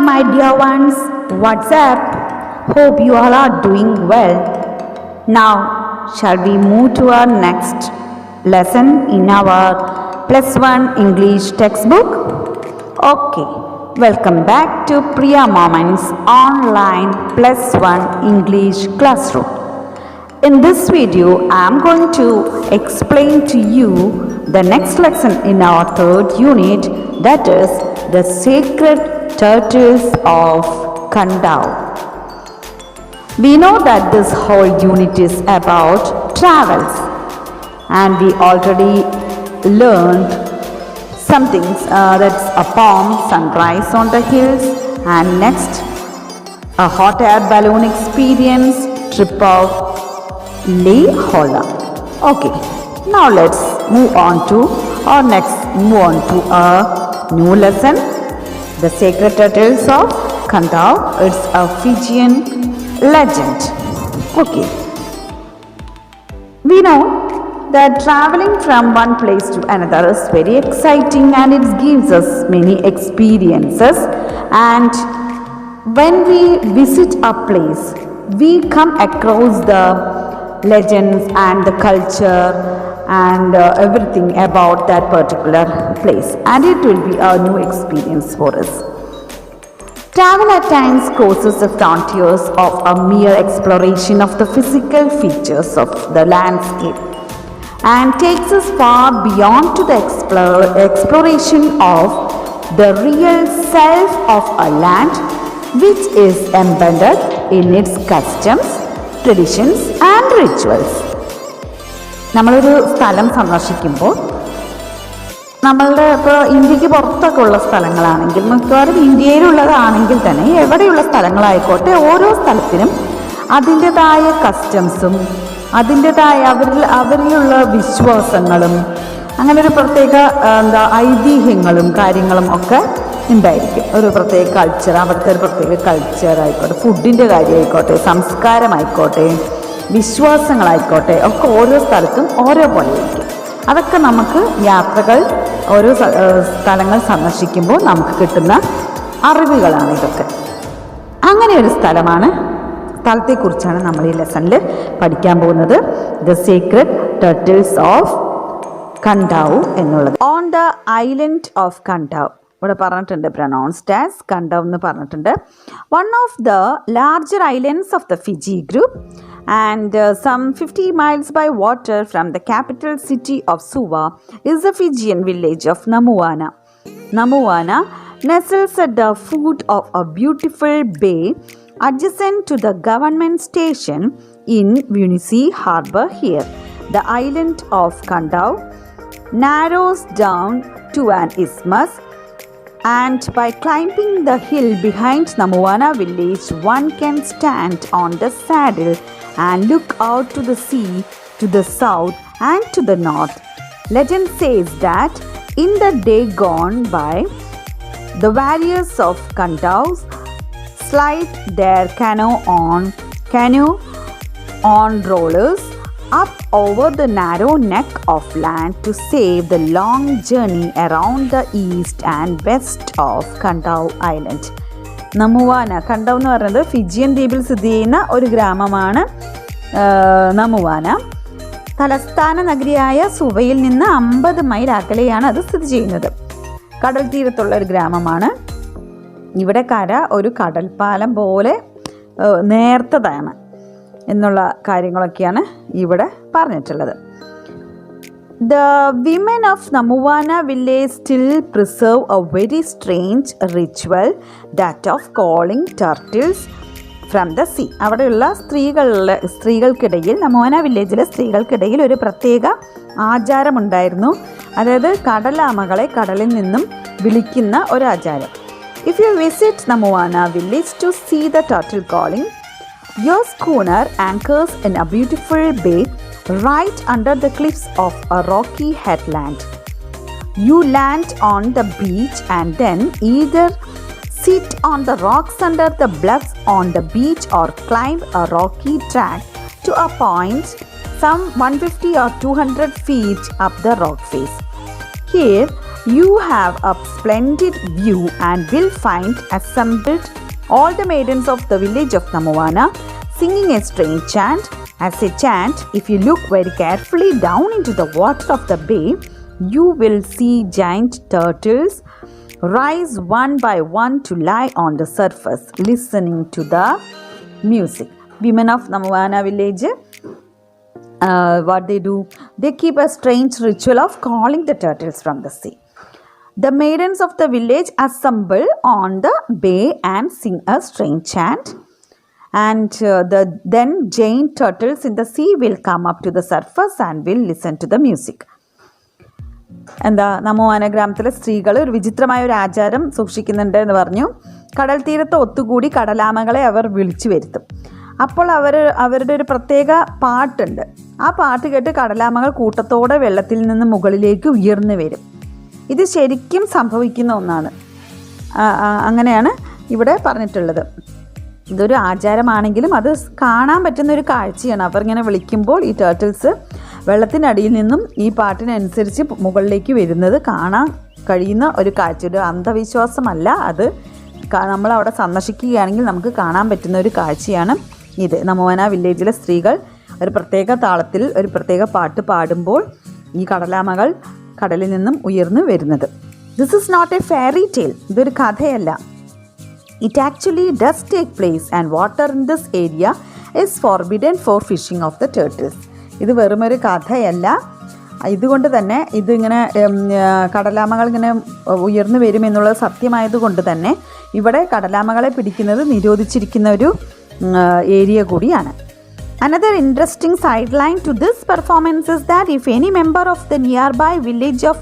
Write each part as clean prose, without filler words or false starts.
my dear ones, what's up? Hope you all are doing well. Now, shall we move to our next lesson in our plus 1 English textbook? Okay, welcome back to Priya Moments online plus 1 English classroom. In this video, I am going to explain to you the next lesson in our third unit, that is the sacred turtles of kadavu. We know that this whole unit is about travels, and we already learned some things. That's a palm sunrise on the hills, and next a hot air balloon experience, trip of Leh Hola. Okay, now let's move on to a new lesson, the sacred turtles of kadavu. It's a Fijian legend. Okay, we know that traveling from one place to another is very exciting and it gives us many experiences, and when we visit a place we come across the legends and the culture and everything about that particular place, and it will be a new experience for us. Travel at times crosses the frontiers of a mere exploration of the physical features of the landscape and takes us far beyond to the exploration of the real self of a land, which is embedded in its customs, traditions and rituals. നമ്മളൊരു സ്ഥലം സന്ദർശിക്കുമ്പോൾ നമ്മളുടെ ഇപ്പോൾ ഇന്ത്യക്ക് പുറത്തൊക്കെ ഉള്ള സ്ഥലങ്ങളാണെങ്കിൽ, മിക്കവാറും ഇന്ത്യയിലുള്ളതാണെങ്കിൽ തന്നെ എവിടെയുള്ള സ്ഥലങ്ങളായിക്കോട്ടെ, ഓരോ സ്ഥലത്തിനും അതിൻ്റെതായ കസ്റ്റംസും അതിൻ്റെതായ അവരിലുള്ള വിശ്വാസങ്ങളും അങ്ങനെ ഒരു പ്രത്യേക ഐതിഹ്യങ്ങളും കാര്യങ്ങളും ഒക്കെ ഉണ്ടായിരിക്കും. ഒരു പ്രത്യേക കൾച്ചർ, അവിടുത്തെ ഒരു പ്രത്യേക കൾച്ചർ ആയിക്കോട്ടെ, ഫുഡിൻ്റെ കാര്യമായിക്കോട്ടെ, സംസ്കാരമായിക്കോട്ടെ, വിശ്വാസങ്ങളായിക്കോട്ടെ, ഒക്കെ ഓരോ സ്ഥലത്തും ഓരോ പോലെ ആയിരിക്കും. അതൊക്കെ നമുക്ക് യാത്രകൾ, ഓരോ സ്ഥലങ്ങൾ സന്ദർശിക്കുമ്പോൾ നമുക്ക് കിട്ടുന്ന അറിവുകളാണ് ഇതൊക്കെ. അങ്ങനെ ഒരു സ്ഥലത്തെക്കുറിച്ചാണ് നമ്മൾ ഈ ലെസണിൽ പഠിക്കാൻ പോകുന്നത്, ദ സീക്രട്ട് ടർട്ടിൽസ് ഓഫ് കadavu എന്നുള്ളത്. ഓൺ ദ ഐലൻഡ് ഓഫ് കadavu, ഇവിടെ പറഞ്ഞിട്ടുണ്ട് പ്രൊനൗൺസ്ഡ് ആസ് കadavu എന്ന് പറഞ്ഞിട്ടുണ്ട്. One of the larger islands of the Fiji group and some 50 miles by water from the capital city of Suva is the Fijian village of Namuana. Namuana nestles at the foot of a beautiful bay adjacent to the government station in Vunisi Harbour. Here, the island of kadavu narrows down to an isthmus, and by climbing the hill behind Namuana village, one can stand on the saddle and look out to the sea to the south and to the north. Legend says that in the day gone by, the warriors of kadavu slide their canoe on rollers up over the narrow neck of land to save the long journey around the east and west of kadavu island. നമുവാന, കadavu എന്ന് പറയുന്നത് Fijian ദ്വീപിൽ സ്ഥിതി ചെയ്യുന്ന ഒരു ഗ്രാമമാണ് നമുവാന. തലസ്ഥാന നഗരിയായ സുവയിൽ നിന്ന് 50 mile അകലെയാണ് അത് സ്ഥിതി ചെയ്യുന്നത്. കടൽ തീരത്തുള്ള ഒരു ഗ്രാമമാണ്. ഇവിടെ കര ഒരു കടൽപ്പാലം പോലെ നേർത്തതാണ് എന്നുള്ള കാര്യങ്ങളൊക്കെയാണ് ഇവിടെ പറഞ്ഞിട്ടുള്ളത്. The women of Namuana village still preserve a very strange ritual, that of calling turtles from the sea. അവിടെയുള്ള സ്ത്രീകൾക്കിടയിൽ, നമുവാന വില്ലേജിലെ സ്ത്രീകൾക്കിടയിൽ ഒരു പ്രത്യേക ആചാരമുണ്ടായിരുന്നു. അതായത് കടലാമകളെ കടലിൽ നിന്നും വിളിക്കുന്ന ഒരു ആചാരം. If you visit Namuana village to see the turtle calling, your schooner anchors in a beautiful bay right under the cliffs of a rocky headland. You land on the beach and then either sit on the rocks under the bluffs on the beach or climb a rocky track to a point some 150 or 200 feet up the rock face. Here, You have a splendid view and will find assembled all the maidens of the village of Namuwana singing a strange chant. As a chant, if you look very carefully down into the water of the bay, you will see giant turtles rise one by one to lie on the surface, listening to the music. Women of Namuwana village, what they do? They keep a strange ritual of calling the turtles from the sea. The maidens of the village assemble on the bay and sing a strange chant. And then giant turtles in the sea will come up to the surface and will listen to the music. എന്താ നമോവാന ഗ്രാമത്തിലെ സ്ത്രീകൾ ഒരു വിചിത്രമായ ഒരു ആചാരം സൂക്ഷിക്കുന്നുണ്ട് എന്ന് പറഞ്ഞു. കടൽ തീരത്ത് ഒത്തുകൂടി കടലാമകളെ അവർ വിളിച്ചു വരുത്തും. അപ്പോൾ അവരുടെ ഒരു പ്രത്യേക പാട്ടുണ്ട്. ആ പാട്ട് കേട്ട് കടലാമകൾ കൂട്ടത്തോടെ വെള്ളത്തിൽ നിന്ന് മുകളിലേക്ക് ഉയർന്നു വരും. ഇത് ശരിക്കും സംഭവിക്കുന്ന ഒന്നാണ്. അങ്ങനെയാണ് ഇവിടെ പറഞ്ഞിട്ടുള്ളത്. ഇതൊരു ആചാരമാണെങ്കിലും അത് കാണാൻ പറ്റുന്ന ഒരു കാഴ്ചയാണ്. അവർ ഇങ്ങനെ വിളിക്കുമ്പോൾ ഈ ടേർട്ടിൽസ് വെള്ളത്തിനടിയിൽ നിന്നും ഈ പാട്ടിനനുസരിച്ച് മുകളിലേക്ക് വരുന്നത് കാണാൻ കഴിയുന്ന ഒരു കാഴ്ച. ഒരു അന്ധവിശ്വാസമല്ല, അത് നമ്മളവിടെ സന്ദർശിക്കുകയാണെങ്കിൽ നമുക്ക് കാണാൻ പറ്റുന്ന ഒരു കാഴ്ചയാണ് ഇത്. നമോവന വില്ലേജിലെ സ്ത്രീകൾ ഒരു പ്രത്യേക താളത്തിൽ ഒരു പ്രത്യേക പാട്ട് പാടുമ്പോൾ ഈ കടലാമകൾ കടലിൽ നിന്നും ഉയർന്നു വരുന്നത്. This is not a fairy tale. ഇതൊരു കഥയല്ല. It actually does take place and water in this area is forbidden for fishing of the turtles. ഇത് വെറുമൊരു കഥയല്ല. ഇതുകൊണ്ട് തന്നെ ഇതിങ്ങനെ കടലാമകൾ ഇങ്ങനെ ഉയർന്നു വരുമെന്നുള്ളത് സത്യമായതുകൊണ്ട് തന്നെ ഇവിടെ കടലാമകളെ പിടിക്കുന്നത് നിരോധിച്ചിരിക്കുന്ന ഒരു ഏരിയ കൂടിയാണ്. Another interesting sideline to this performance is that if any member of the nearby village of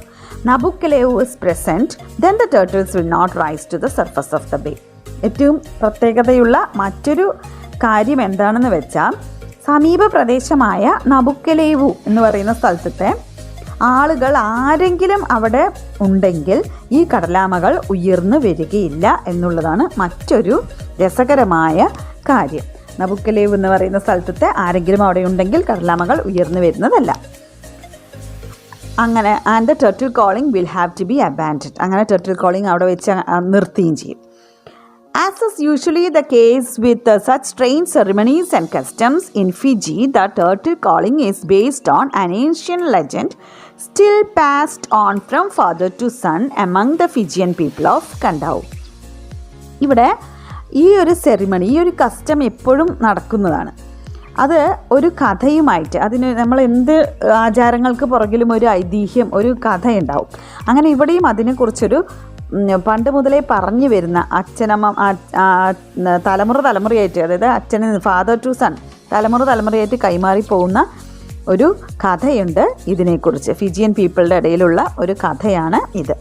Nabukkalevu is present, then the turtles will not rise to the surface of the bay. ഏറ്റവും പ്രത്യേകതയുള്ള മറ്റൊരു കാര്യം എന്താണെന്ന് വെച്ചാൽ സമീപ പ്രദേശമായ നബുക്കലേവു എന്ന് പറയുന്ന സ്ഥലത്തെ ആളുകൾ ആരെങ്കിലും അവിടെ ഉണ്ടെങ്കിൽ ഈ കടലാമകൾ ഉയർന്നു വരികയില്ല എന്നുള്ളതാണ് മറ്റൊരു രസകരമായ കാര്യം. നബുക്കലേവു എന്ന് പറയുന്ന സ്ഥലത്തെ ആരെങ്കിലും അവിടെ ഉണ്ടെങ്കിൽ കടലാമകൾ ഉയർന്നു വരുന്നതല്ല. അങ്ങനെ and the turtle calling will have to be abandoned. അങ്ങനെ ടർട്ടിൽ കോളിംഗ് അവിടെ വെച്ച് നിർത്തുകയും ചെയ്യും. As is usually the case with such strange ceremonies and customs in Fiji, the turtle calling is based on an ancient legend still passed on from father to son among the Fijian people of Kadavu. ഇവിടെ ഈ ഒരു ceremony, ഈ ഒരു custom എപ്പോഴും നടക്കുന്നതാണ്. അത് ഒരു കഥയുമായിട്ട്, അതിന് നമ്മൾ എന്ത് ആചാരങ്ങൾക്ക് പുറകിലും ഒരു ഐതിഹ്യം, ഒരു കഥയുണ്ടാവും. അങ്ങനെ ഇവിടെയും അതിനെക്കുറിച്ചൊരു പണ്ട് മുതലേ പറഞ്ഞു വരുന്ന തലമുറയായിട്ട്, അതായത് അച്ഛന് ഫാദർ ടു സൺ തലമുറയായിട്ട് കൈമാറി പോകുന്ന ഒരു കഥയുണ്ട് ഇതിനെക്കുറിച്ച്. ഫിജിയൻ പീപ്പിളുടെ ഇടയിലുള്ള ഒരു കഥയാണ് ഇത്.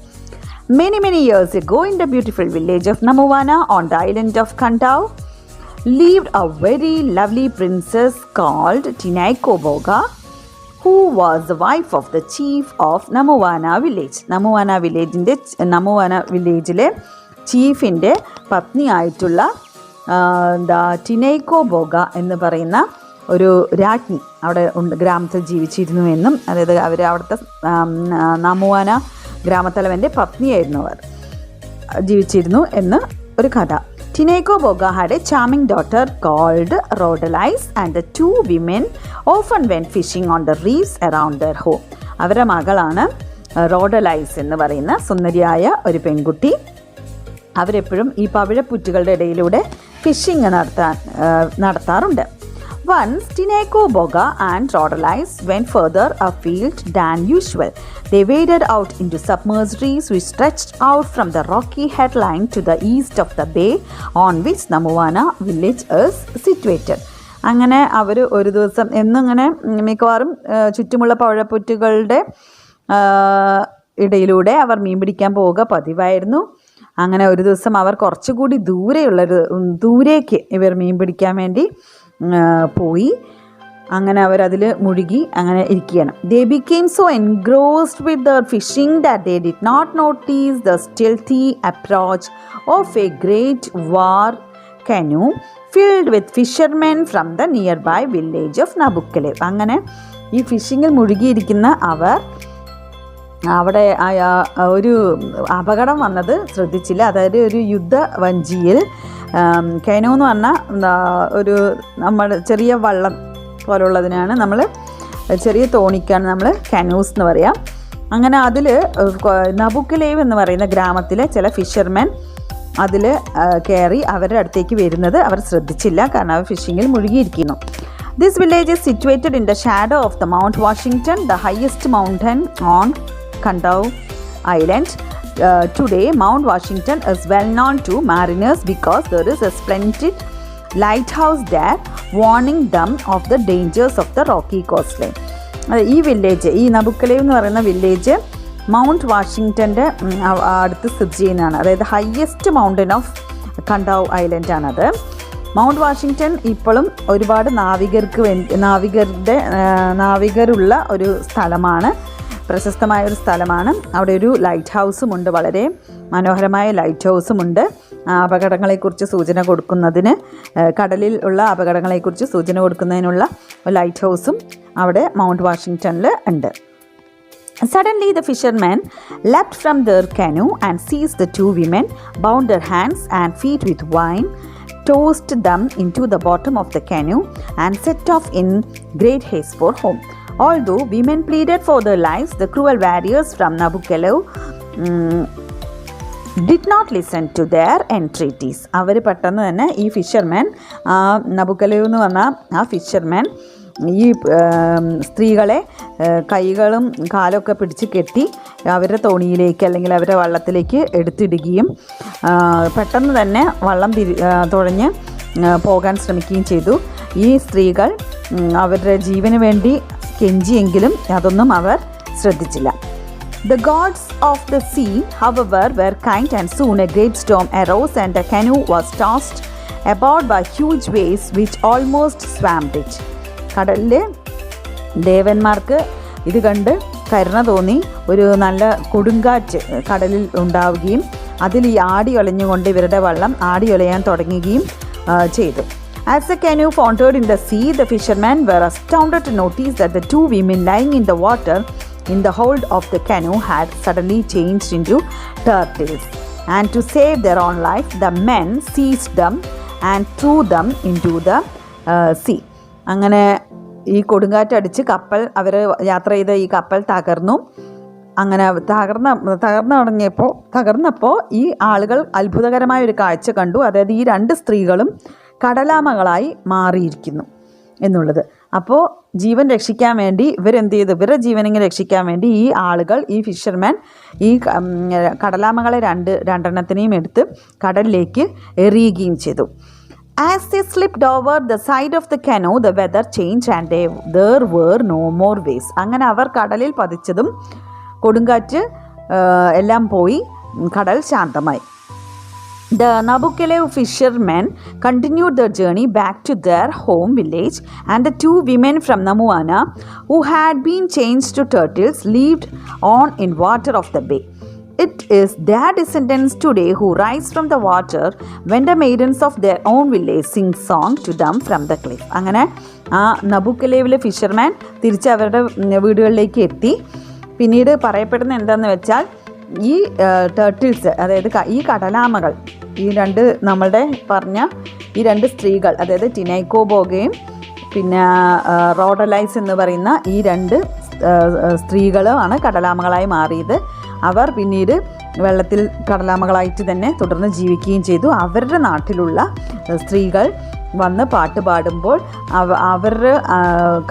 Many years ago in the beautiful village of Namuwana on the island of Kadavu lived a very lovely princess called Tinaikoboga, who was the wife of the chief of Namuwana village. Namuwana villageലെ ചീഫിൻ്റെ പത്നിയായിട്ടുള്ള ടിനൈക്കോബോഗ എന്ന് പറയുന്ന ഒരു രാജ്ഞി അവിടെ ഗ്രാമത്തിൽ ജീവിച്ചിരുന്നുവെന്നും, അതായത് അവർ അവിടുത്തെ നമുവാന ഗ്രാമത്തലവൻ്റെ പത്നിയായിരുന്നു അവർ ജീവിച്ചിരുന്നു എന്ന് ഒരു കഥ. Tinaikoboga had a charming daughter called Rodalice, and the two women often went fishing on the reefs around their home. അവരുടെ മകളാണ് റോഡലൈസ് എന്ന് പറയുന്ന സുന്ദരിയായ ഒരു പെൺകുട്ടി. അവരെപ്പോഴും ഈ പവിഴപ്പുറ്റുകളുടെ ഇടയിലൂടെ ഫിഷിംഗ് നടത്താറുണ്ട്. Once Tinaikoboga and Rodalice went further afield than usual. They waded out into submerged reefs which stretched out from the rocky headland to the east of the bay on which Namuwana village is situated. അങ്ങനെ അവർ ഒരു ദിവസം എന്നിങ്ങനെ മിക്കവാറും ചുറ്റുമുള്ള പവിഴപ്പുറ്റുകളുടെ ഇടയിലൂടെ അവർ മീൻ പിടിക്കാൻ പോവുക പതിവായിരുന്നു. അങ്ങനെ ഒരു ദിവസം അവർ കുറച്ചുകൂടി ദൂരേക്ക് ഇവർ മീൻ പിടിക്കാൻ വേണ്ടി പോയി. അങ്ങനെ അവരതിൽ മുഴുകി അങ്ങനെ ഇരിക്കുകയാണ്. They became so engrossed with their fishing that they did not notice the stealthy approach of a great war canoe filled with fishermen from the nearby village of Nabukkalevu. അങ്ങനെ ഈ ഫിഷിങ്ങിൽ മുഴുകിയിരിക്കുന്ന അവർ അവിടെ ഒരു അപകടം വന്നത് ശ്രദ്ധിച്ചില്ല. അതായത് ഒരു യുദ്ധവഞ്ചിയിൽ കനോ എന്ന് പറഞ്ഞാൽ ഒരു നമ്മുടെ ചെറിയ വള്ളം പോലുള്ളതിനാണ് നമ്മൾ, ചെറിയ തോണിക്കാണ് നമ്മൾ കനൂസ് എന്ന് പറയാം. അങ്ങനെ അതിൽ നബുക്കലേവ് എന്ന് പറയുന്ന ഗ്രാമത്തിലെ ചില ഫിഷർമെൻ അതിൽ കയറി അവരുടെ അടുത്തേക്ക് വരുന്നത് അവർ ശ്രദ്ധിച്ചില്ല, കാരണം അവർ ഫിഷിങ്ങിൽ മുഴുകിയിരിക്കുന്നു. This village is situated in the shadow of the Mount Washington, the highest mountain on Kadavu Island. Today, Mount Washington is well known to mariners because there is a splendid lighthouse there warning them of the dangers of the rocky coastline. ഈ village, ഈ നബുക്കലേവ് എന്ന് പറയുന്ന village mount വാഷിങ്ടൻ്റെ അടുത്ത് സ്ഥിതി ചെയ്യുന്നതാണ്. അതായത് highest mountain of കണ്ടാവ് island ആണത്. Mount Washington ഇപ്പോഴും ഒരുപാട് നാവികരുള്ള ഒരു സ്ഥലമാണ്, പ്രശസ്തമായ ഒരു സ്ഥലമാണ്. അവിടെ ഒരു ലൈറ്റ് ഹൗസുമുണ്ട്, വളരെ മനോഹരമായ ലൈറ്റ് ഹൗസുമുണ്ട്. അപകടങ്ങളെക്കുറിച്ച് സൂചന കൊടുക്കുന്നതിന്, കടലിൽ ഉള്ള അപകടങ്ങളെക്കുറിച്ച് സൂചന കൊടുക്കുന്നതിനുള്ള ലൈറ്റ് ഹൗസും അവിടെ മൗണ്ട് വാഷിങ്ടണിൽ ഉണ്ട്. Suddenly the fishermen leapt from their canoe and seized the two women, bound their hands and feet with wine, tossed them into the bottom of the canoe and set off in great haste for home. Although women pleaded for their lives, the cruel warriors from Nabucco did not listen to their entreaties. അവർ പെട്ടെന്ന് തന്നെ ഈ fisherman, നബുക്കലേവ് എന്ന് പറഞ്ഞാൽ ആ fisherman ഈ സ്ത്രീകളെ കൈകളും കാലൊക്കെ പിടിച്ച് കെട്ടി അവരുടെ തോണിയിലേക്ക് അല്ലെങ്കിൽ അവരുടെ വള്ളത്തിലേക്ക് എടുത്തിടുകയും പെട്ടെന്ന് തന്നെ വള്ളം തുഴഞ്ഞ് പോകാൻ ശ്രമിക്കുകയും ചെയ്തു. ഈ സ്ത്രീകൾ അവരുടെ ജീവന് വേണ്ടി കെഞ്ചിയെങ്കിലും അതൊന്നും അവർ ശ്രദ്ധിച്ചില്ല. The gods of the sea, however, were kind, and soon a great storm arose and the canoe was tossed about by huge waves which almost swamped it. കടലിലെ ദേവന്മാർക്ക് ഇത് കണ്ട് കരുണ തോന്നി. ഒരു നല്ല കൊടുങ്കാറ്റ് കടലിൽ ഉണ്ടാവുകയും അതിൽ ഈ ആടി ഒലഞ്ഞുകൊണ്ട് ഇവരുടെ വള്ളം ആടി ഒലയാൻ തുടങ്ങുകയും ചെയ്തു. As the canoe foundered in the sea, the fishermen were astounded to notice that the two women lying in the water in the hold of the canoe had suddenly changed into turtles. And to save their own life, the men seized them and threw them into the sea. അങ്ങനെ ഈ കൊടുങ്കാറ്റടിച്ച് കപ്പൽ, അവർ യാത്ര ചെയ്ത ഈ കപ്പൽ തകർന്നു. അങ്ങനെ തകർന്നപ്പോൾ ഈ ആളുകൾ അത്ഭുതകരമായ ഒരു കാഴ്ച കണ്ടു. അതായത് ഈ രണ്ട് സ്ത്രീകളും കടലാമകളായി മാറിയിരിക്കുന്നു എന്നുള്ളത്. അപ്പോൾ ജീവൻ രക്ഷിക്കാൻ വേണ്ടി ഇവരെന്ത് ചെയ്തു? ഇവരുടെ ജീവനെങ്കിലും രക്ഷിക്കാൻ വേണ്ടി ഈ ആളുകൾ, ഈ ഫിഷർമാൻ ഈ കടലാമകളെ രണ്ടെണ്ണത്തിനെയും എടുത്ത് കടലിലേക്ക് എറിയുകയും ചെയ്തു. As they slipped over the side of the canoe, the weather changed and there were no more waves. അങ്ങനെ അവർ കടലിൽ പതിച്ചതും കൊടുങ്കാറ്റ് എല്ലാം പോയി, കടൽ ശാന്തമായി. The Nabucco fishermen continued their journey back to their home village, and the two women from Namuana, who had been changed to turtles, lived on in water of the bay. It is their descendants today who rise from the water when the maidens of their own village sing song to them from the cliff. അങ്ങനെ ആ നബുക്കലേവിലെ fisherman തിരിച്ച് അവരുടെ വീടുകളിലേക്ക് എത്തി. പിന്നീട് പറയപ്പെടുന്നത് എന്താണെന്ന് വെച്ചാൽ, ഈ ടേർട്ടിൽസ്, അതായത് ഈ കടലാമകൾ, ഈ രണ്ട് നമ്മളുടെ പറഞ്ഞ ഈ രണ്ട് സ്ത്രീകൾ, അതായത് ടിനൈക്കോബോഗയും പിന്നെ റോഡലൈസ് എന്ന് പറയുന്ന ഈ രണ്ട് സ്ത്രീകളാണ് കടലാമകളായി മാറിയത്. അവർ പിന്നീട് വെള്ളത്തിൽ കടലാമകളായിട്ട് തന്നെ തുടർന്ന് ജീവിക്കുകയും ചെയ്തു. അവരുടെ നാട്ടിലുള്ള സ്ത്രീകൾ വന്ന് പാട്ട് പാടുമ്പോൾ അവരുടെ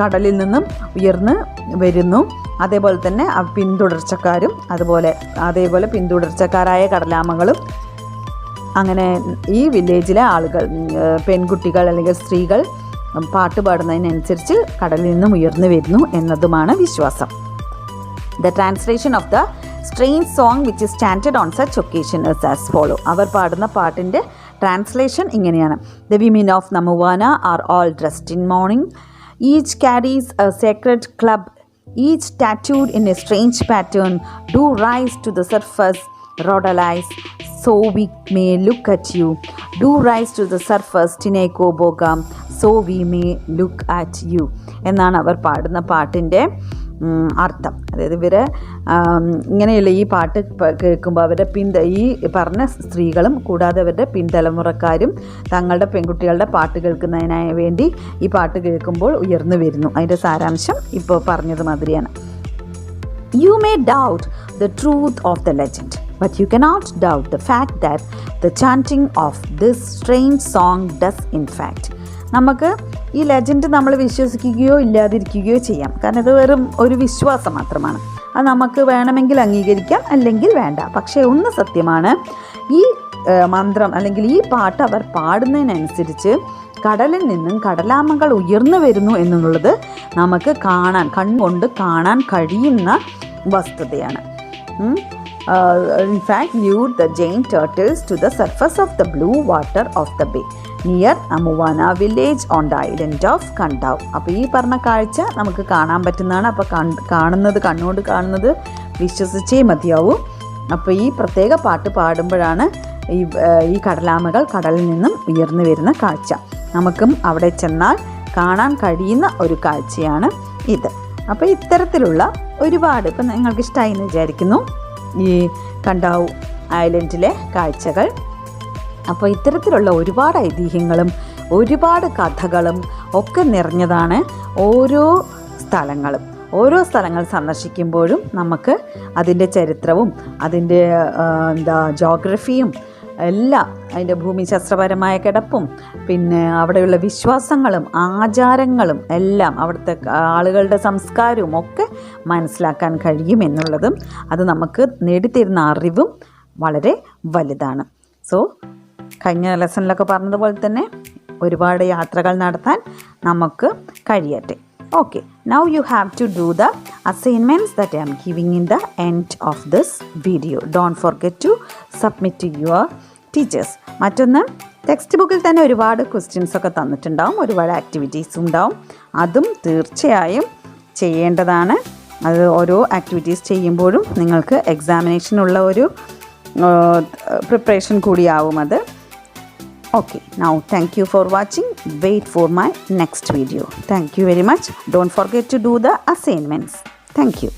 കടലിൽ നിന്നും ഉയർന്ന് വരുന്നു. അതേപോലെ തന്നെ പിന്തുടർച്ചക്കാരും അതേപോലെ പിന്തുടർച്ചക്കാരായ കടലാമകളും, അങ്ങനെ ഈ വില്ലേജിലെ ആളുകൾ, പെൺകുട്ടികൾ അല്ലെങ്കിൽ സ്ത്രീകൾ പാട്ട് പാടുന്നതിനനുസരിച്ച് കടലിൽ നിന്നും ഉയർന്നു വരുന്നു എന്നതുമാണ് വിശ്വാസം. The translation of the strange song which is chanted on such occasion is as follow. അവർ പാടുന്ന പാട്ടിൻ്റെ ട്രാൻസ്ലേഷൻ ഇങ്ങനെയാണ്. The women of Namuwana are all dressed in mourning. Each carries a sacred club, each tattooed in a strange pattern. Do rise to the surface, Rodalize, so we may look at you. Do rise to the surface, Tineko Bogam, so we may look at you. എന്നാണ് അവർ പാടുന്ന പാട്ടിൻ്റെ അർത്ഥം. അതായത് ഇവരെ ഇങ്ങനെയുള്ള ഈ പാട്ട് കേൾക്കുമ്പോൾ അവരുടെ ഈ പറഞ്ഞ സ്ത്രീകളും കൂടാതെ അവരുടെ പിൻതലമുറക്കാരും തങ്ങളുടെ പെൺകുട്ടികളുടെ പാട്ട് കേൾക്കുന്നതിനായി വേണ്ടി ഈ പാട്ട് കേൾക്കുമ്പോൾ ഉയർന്നു വരുന്നു. അതിൻ്റെ സാരാംശം ഇപ്പോൾ പറഞ്ഞത് മാതിരിയാണ്. You may doubt the truth of the legend, but you cannot doubt the fact that the chanting of this strange song does in fact. നമുക്ക് ഈ ലെജൻഡ് നമ്മൾ വിശ്വസിക്കുകയോ ഇല്ലാതിരിക്കുകയോ ചെയ്യാം. കാരണം ഇത് വെറും ഒരു വിശ്വാസം മാത്രമാണ്. അത് നമുക്ക് വേണമെങ്കിൽ അംഗീകരിക്കാം, അല്ലെങ്കിൽ വേണ്ട. പക്ഷേ ഒന്ന് സത്യമാണ്, ഈ മന്ത്രം അല്ലെങ്കിൽ ഈ പാട്ട് അവർ പാടുന്നതിനനുസരിച്ച് കടലിൽ നിന്നും കടലാമകൾ ഉയർന്നു വരുന്നു എന്നുള്ളത് നമുക്ക് കണ്ണുകൊണ്ട് കാണാൻ കഴിയുന്ന വസ്തുതയാണ്. In fact, lured the giant turtles to the surface of the blue water of the bay near Amuwana village on the island of Kadavu. അപ്പോൾ ഈ പറഞ്ഞ കാഴ്ച നമുക്ക് കാണാൻ പറ്റുന്നതാണ്. അപ്പോൾ കണ്ണോട് കാണുന്നത് വിശ്വസിച്ചേ മതിയാവൂ. അപ്പോൾ ഈ പ്രത്യേക പാട്ട് പാടുമ്പോഴാണ് ഈ കടലാമകൾ കടലിൽ നിന്നും ഉയർന്നു വരുന്ന കാഴ്ച നമുക്കും അവിടെ ചെന്നാൽ കാണാൻ കഴിയുന്ന ഒരു കാഴ്ചയാണ് ഇത്. അപ്പോൾ ഇത്തരത്തിലുള്ള ഒരുപാട്, ഇപ്പം നിങ്ങൾക്ക് ഇഷ്ടമായി എന്ന് വിചാരിക്കുന്നു ഈ കടാവു ഐലൻഡിലെ കാഴ്ചകൾ. അപ്പോൾ ഇത്തരത്തിലുള്ള ഒരുപാട് ഐതിഹ്യങ്ങളും ഒരുപാട് കഥകളും ഒക്കെ നിറഞ്ഞതാണ് ഓരോ സ്ഥലങ്ങളും. ഓരോ സ്ഥലങ്ങൾ സന്ദർശിക്കുമ്പോഴും നമുക്ക് അതിൻ്റെ ചരിത്രവും അതിൻ്റെ ജോഗ്രഫിയും എല്ലാം, അതിൻ്റെ ഭൂമിശാസ്ത്രപരമായ കിടപ്പും പിന്നെ അവിടെയുള്ള വിശ്വാസങ്ങളും ആചാരങ്ങളും എല്ലാം അവിടുത്തെ ആളുകളുടെ സംസ്കാരവും ഒക്കെ മനസ്സിലാക്കാൻ കഴിയുമെന്നുള്ളതും അത് നമുക്ക് നേടിത്തരുന്ന അറിവും വളരെ വലുതാണ്. സോ കഴിഞ്ഞ ലെസണിലൊക്കെ പറഞ്ഞതുപോലെ തന്നെ ഒരുപാട് യാത്രകൾ നടത്താൻ നമുക്ക് കഴിയട്ടെ. Okay, now you have to do the assignments that I am giving in the end of this video. Don't forget to submit to your teachers. മറ്റൊന്ന്, ടെക്സ്റ്റ് ബുക്കിൽ തന്നെ ഒരുപാട് ക്വസ്റ്റ്യൻസ് ഒക്കെ തന്നിട്ടുണ്ടാവും, ഒരുപാട് ആക്ടിവിറ്റീസും ഉണ്ടാവും. അതും തീർച്ചയായും ചെയ്യേണ്ടതാണ്. അത് ഓരോ ആക്ടിവിറ്റീസ് ചെയ്യുമ്പോഴും നിങ്ങൾക്ക് എക്സാമിനേഷനുള്ള ഒരു പ്രിപ്പറേഷൻ കൂടിയാവും അത്. Okay, now thank you for watching. Wait for my next video. Thank you very much. Don't forget to do the assignments. Thank you.